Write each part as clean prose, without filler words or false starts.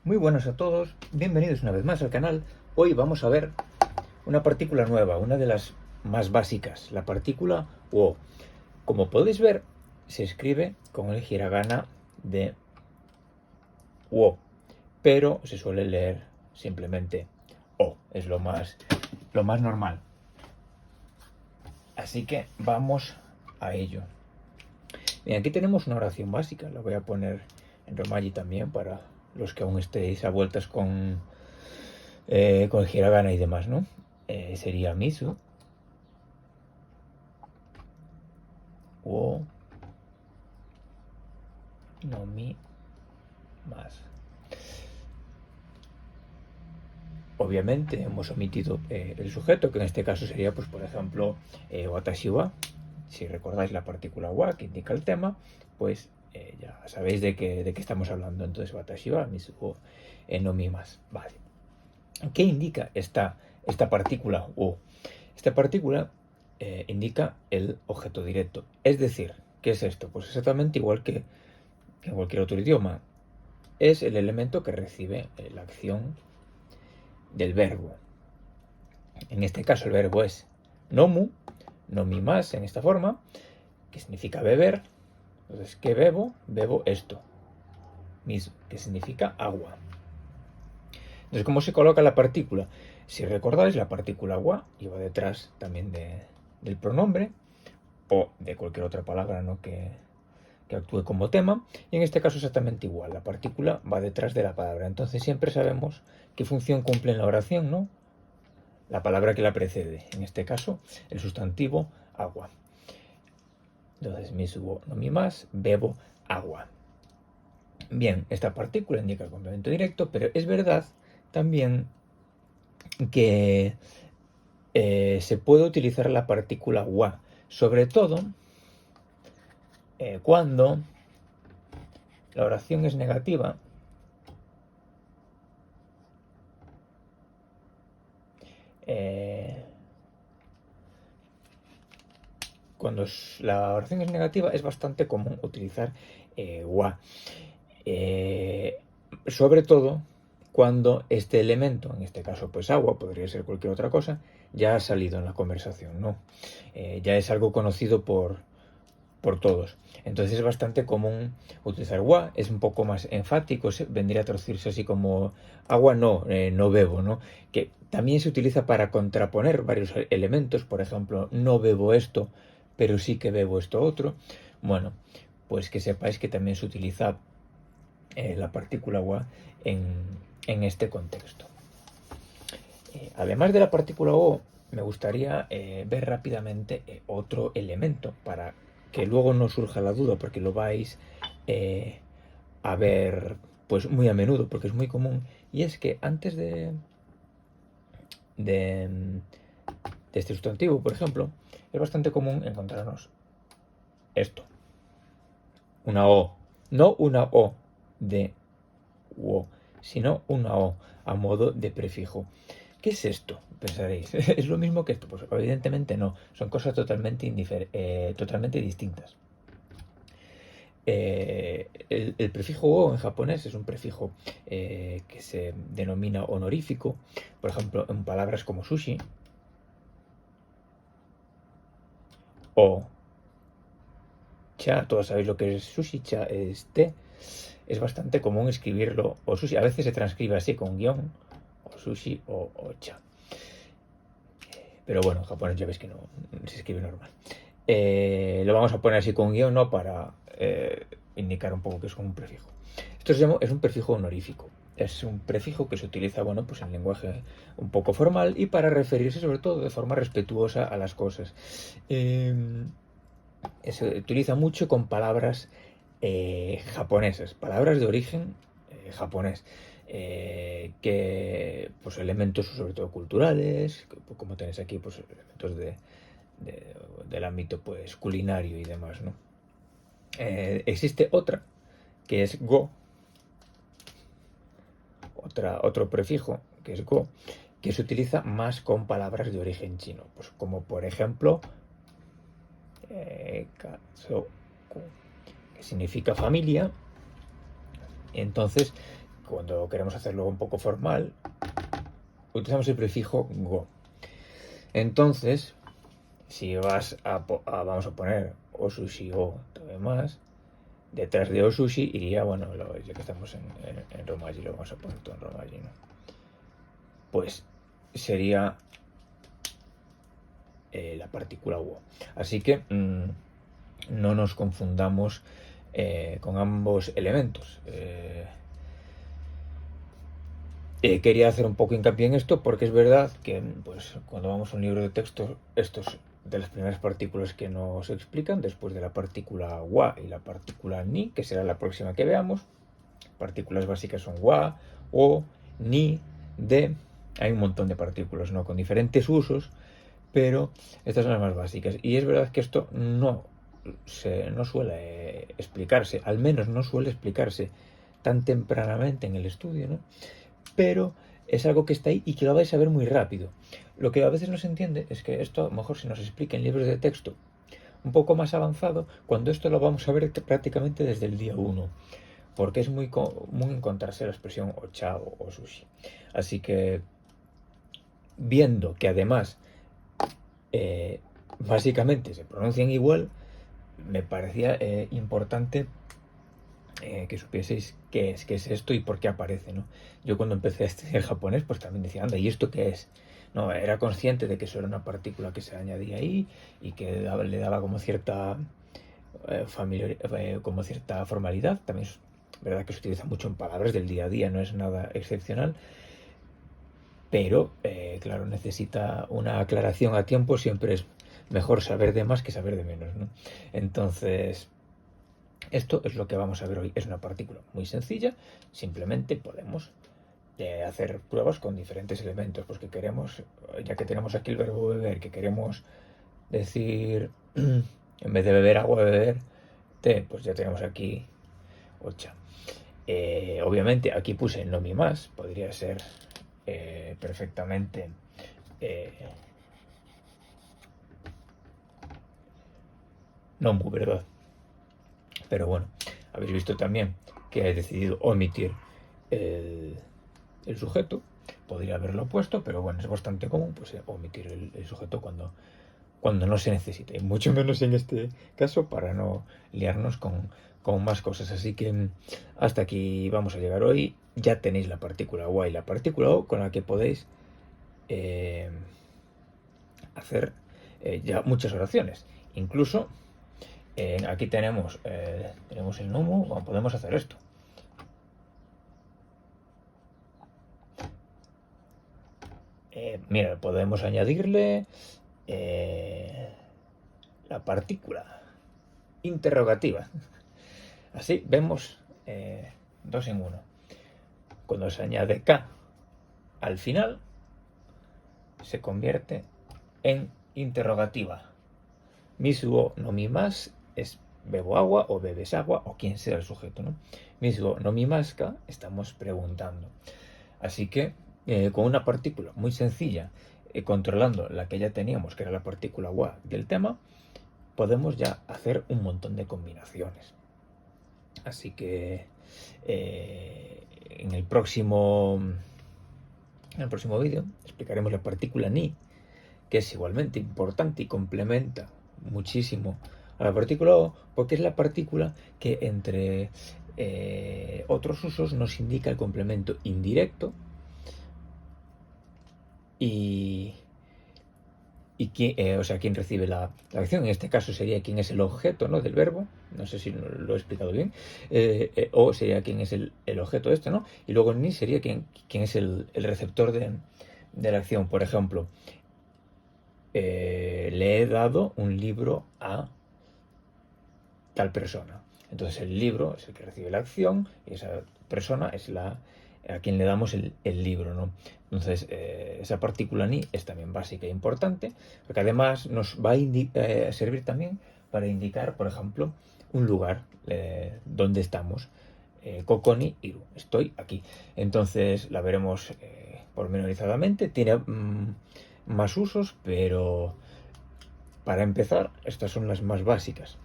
Muy buenas a todos, bienvenidos una vez más al canal. Hoy vamos a ver una partícula nueva, una de las más básicas, la partícula O. Como podéis ver, se escribe con el hiragana de O, pero se suele leer simplemente O, es lo más normal. Así que vamos a ello. Bien, aquí tenemos una oración básica, la voy a poner en romaji también para los que aún estéis a vueltas con el hiragana y demás, ¿no? Sería misu o no mi más. Obviamente hemos omitido el sujeto, que en este caso sería, pues por ejemplo, watashi wa. Si recordáis la partícula wa que indica el tema, pues ya sabéis de qué estamos hablando. Entonces, watashi wa misu o no mi más. Vale. ¿Qué indica esta partícula o? Esta partícula indica el objeto directo. Es decir, ¿qué es esto? Pues exactamente igual que en cualquier otro idioma. Es el elemento que recibe la acción del verbo. En este caso el verbo es nomu, nomimas en esta forma, que significa beber. Entonces, ¿qué bebo? Bebo esto, misu, que significa agua. Entonces, ¿cómo se coloca la partícula? Si recordáis, la partícula wa iba detrás también del pronombre o de cualquier otra palabra, ¿no? que actúe como tema, y en este caso exactamente igual, la partícula va detrás de la palabra. Entonces siempre sabemos qué función cumple en la oración, ¿no? La palabra que la precede, en este caso el sustantivo agua. Entonces misu no mi más, bebo agua. Bien, esta partícula indica el complemento directo, pero es verdad también que se puede utilizar la partícula wa, sobre todo cuando la oración es negativa. Cuando la oración es negativa es bastante común utilizar wa. Sobre todo cuando este elemento, en este caso pues agua, podría ser cualquier otra cosa, ya ha salido en la conversación, ¿no? Ya es algo conocido por todos. Entonces es bastante común utilizar wa, es un poco más enfático, vendría a traducirse así como agua no bebo, ¿no? Que también se utiliza para contraponer varios elementos, por ejemplo, no bebo esto, pero sí que bebo esto otro. Bueno, pues que sepáis que también se utiliza la partícula wa en este contexto. Además de la partícula o, me gustaría ver rápidamente otro elemento para que luego no surja la duda, porque lo vais a ver pues muy a menudo, porque es muy común, y es que antes de este sustantivo, por ejemplo, es bastante común encontrarnos esto, una o, no una o de wo, sino una o a modo de prefijo. ¿Qué es esto? Pensaréis. ¿Es lo mismo que esto? Pues evidentemente no. Son cosas totalmente distintas. El prefijo o en japonés es un prefijo que se denomina honorífico. Por ejemplo, en palabras como sushi o cha. Todos sabéis lo que es sushi, cha es té. Es bastante común escribirlo o sushi. A veces se transcribe así con guión, o sushi o cha. Pero bueno, en japonés ya veis que no se escribe normal. Lo vamos a poner así con guión, ¿no? Para indicar un poco que es un prefijo. Esto es un prefijo honorífico. Es un prefijo que se utiliza, bueno, pues en lenguaje un poco formal y para referirse sobre todo de forma respetuosa a las cosas. Se utiliza mucho con palabras japonesas, palabras de origen japonés. Que pues elementos sobre todo culturales, como tenéis aquí, pues elementos del ámbito pues culinario y demás, ¿no? Existe otra que es go, otro prefijo que es go, que se utiliza más con palabras de origen chino, pues como por ejemplo katsoku, que significa familia. Entonces, cuando queremos hacerlo un poco formal, utilizamos el prefijo go. Entonces, si vamos a poner osushi o todo demás, detrás de osushi iría, bueno, ya que estamos en romaji, lo vamos a poner todo en romaji, ¿no? Pues sería la partícula wo. Así que no nos confundamos con ambos elementos. Quería hacer un poco hincapié en esto porque es verdad que pues, cuando vamos a un libro de texto, estos de las primeras partículas que nos explican, después de la partícula wa y la partícula ni, que será la próxima que veamos, partículas básicas son wa, o, ni, de, hay un montón de partículas, ¿no? Con diferentes usos, pero estas son las más básicas. Y es verdad que esto no suele explicarse, al menos no suele explicarse tan tempranamente en el estudio, ¿no? Pero es algo que está ahí y que lo vais a ver muy rápido. Lo que a veces no se entiende es que esto a lo mejor se nos explica en libros de texto un poco más avanzado, cuando esto lo vamos a ver prácticamente desde el día 1, porque es muy común encontrarse la expresión ocha o sushi. Así que, viendo que además básicamente se pronuncian igual, me parecía importante que supieseis qué es esto y por qué aparece, ¿no? Yo cuando empecé a estudiar japonés, pues también decía, anda, ¿y esto qué es? No, era consciente de que eso era una partícula que se añadía ahí y que le daba como cierta como cierta formalidad. También es verdad que se utiliza mucho en palabras del día a día, no es nada excepcional, pero claro, necesita una aclaración a tiempo. Siempre es mejor saber de más que saber de menos, ¿no? Entonces, esto es lo que vamos a ver hoy. Es una partícula muy sencilla. Simplemente podemos hacer pruebas con diferentes elementos, pues que queremos, ya que tenemos aquí el verbo beber, que queremos decir en vez de beber agua, beber té, pues ya tenemos aquí ocha. Obviamente aquí puse no mi más, podría ser perfectamente no mu, ¿verdad? Pero bueno, habéis visto también que he decidido omitir el sujeto. Podría haberlo puesto, pero bueno, es bastante común pues omitir el sujeto cuando no se necesita, y mucho menos en este caso para no liarnos con más cosas. Así que hasta aquí vamos a llegar hoy. Ya tenéis la partícula wa y la partícula o con la que podéis hacer ya muchas oraciones. Incluso aquí tenemos el nomo. Bueno, podemos hacer esto. Mira, podemos añadirle la partícula interrogativa. Así vemos dos en uno. Cuando se añade K al final, se convierte en interrogativa. Misu no mi más es bebo agua o bebes agua o quien sea el sujeto, ¿no? Misu no mi más ka, estamos preguntando. Así que con una partícula muy sencilla, controlando la que ya teníamos, que era la partícula wa del tema, podemos ya hacer un montón de combinaciones. Así que en el próximo vídeo explicaremos la partícula ni, que es igualmente importante y complementa muchísimo a la partícula o, porque es la partícula que entre otros usos nos indica el complemento indirecto y quién, o sea, quién recibe la acción. En este caso sería quién es el objeto, ¿no?, del verbo. No sé si lo he explicado bien. O sería quién es el objeto de esto, ¿no? Y luego ni sería quién es el receptor de la acción. Por ejemplo, le he dado un libro a tal persona. Entonces el libro es el que recibe la acción y esa persona es a quien le damos el libro, ¿no? Entonces esa partícula ni es también básica e importante, porque además nos va a servir también para indicar, por ejemplo, un lugar donde estamos. Kokoni iru, estoy aquí. Entonces la veremos pormenorizadamente. Tiene más usos, pero para empezar estas son las más básicas.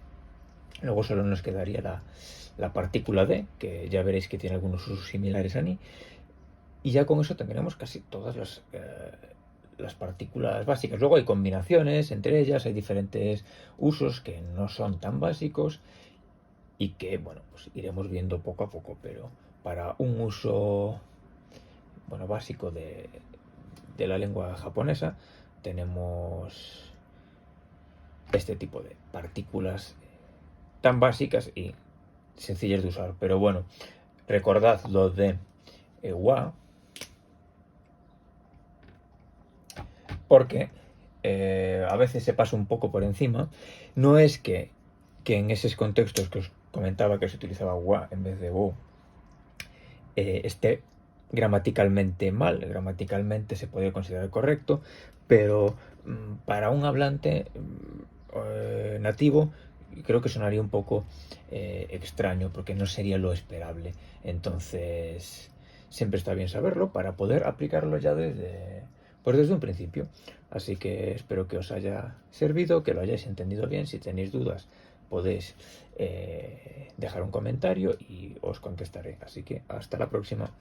Luego solo nos quedaría la partícula D, que ya veréis que tiene algunos usos similares a ni, y ya con eso tendremos casi todas las partículas básicas. Luego hay combinaciones entre ellas, hay diferentes usos que no son tan básicos y que, bueno, pues iremos viendo poco a poco, pero para un uso, bueno, básico de la lengua japonesa tenemos este tipo de partículas tan básicas y sencillas de usar. Pero bueno, recordad lo de wa, porque a veces se pasa un poco por encima. No es que en esos contextos que os comentaba que se utilizaba wa en vez de wo esté gramaticalmente mal. Gramaticalmente se puede considerar correcto, pero para un hablante nativo creo que sonaría un poco extraño, porque no sería lo esperable. Entonces siempre está bien saberlo para poder aplicarlo ya desde un principio. Así que espero que os haya servido, que lo hayáis entendido bien. Si tenéis dudas podéis dejar un comentario y os contestaré. Así que hasta la próxima.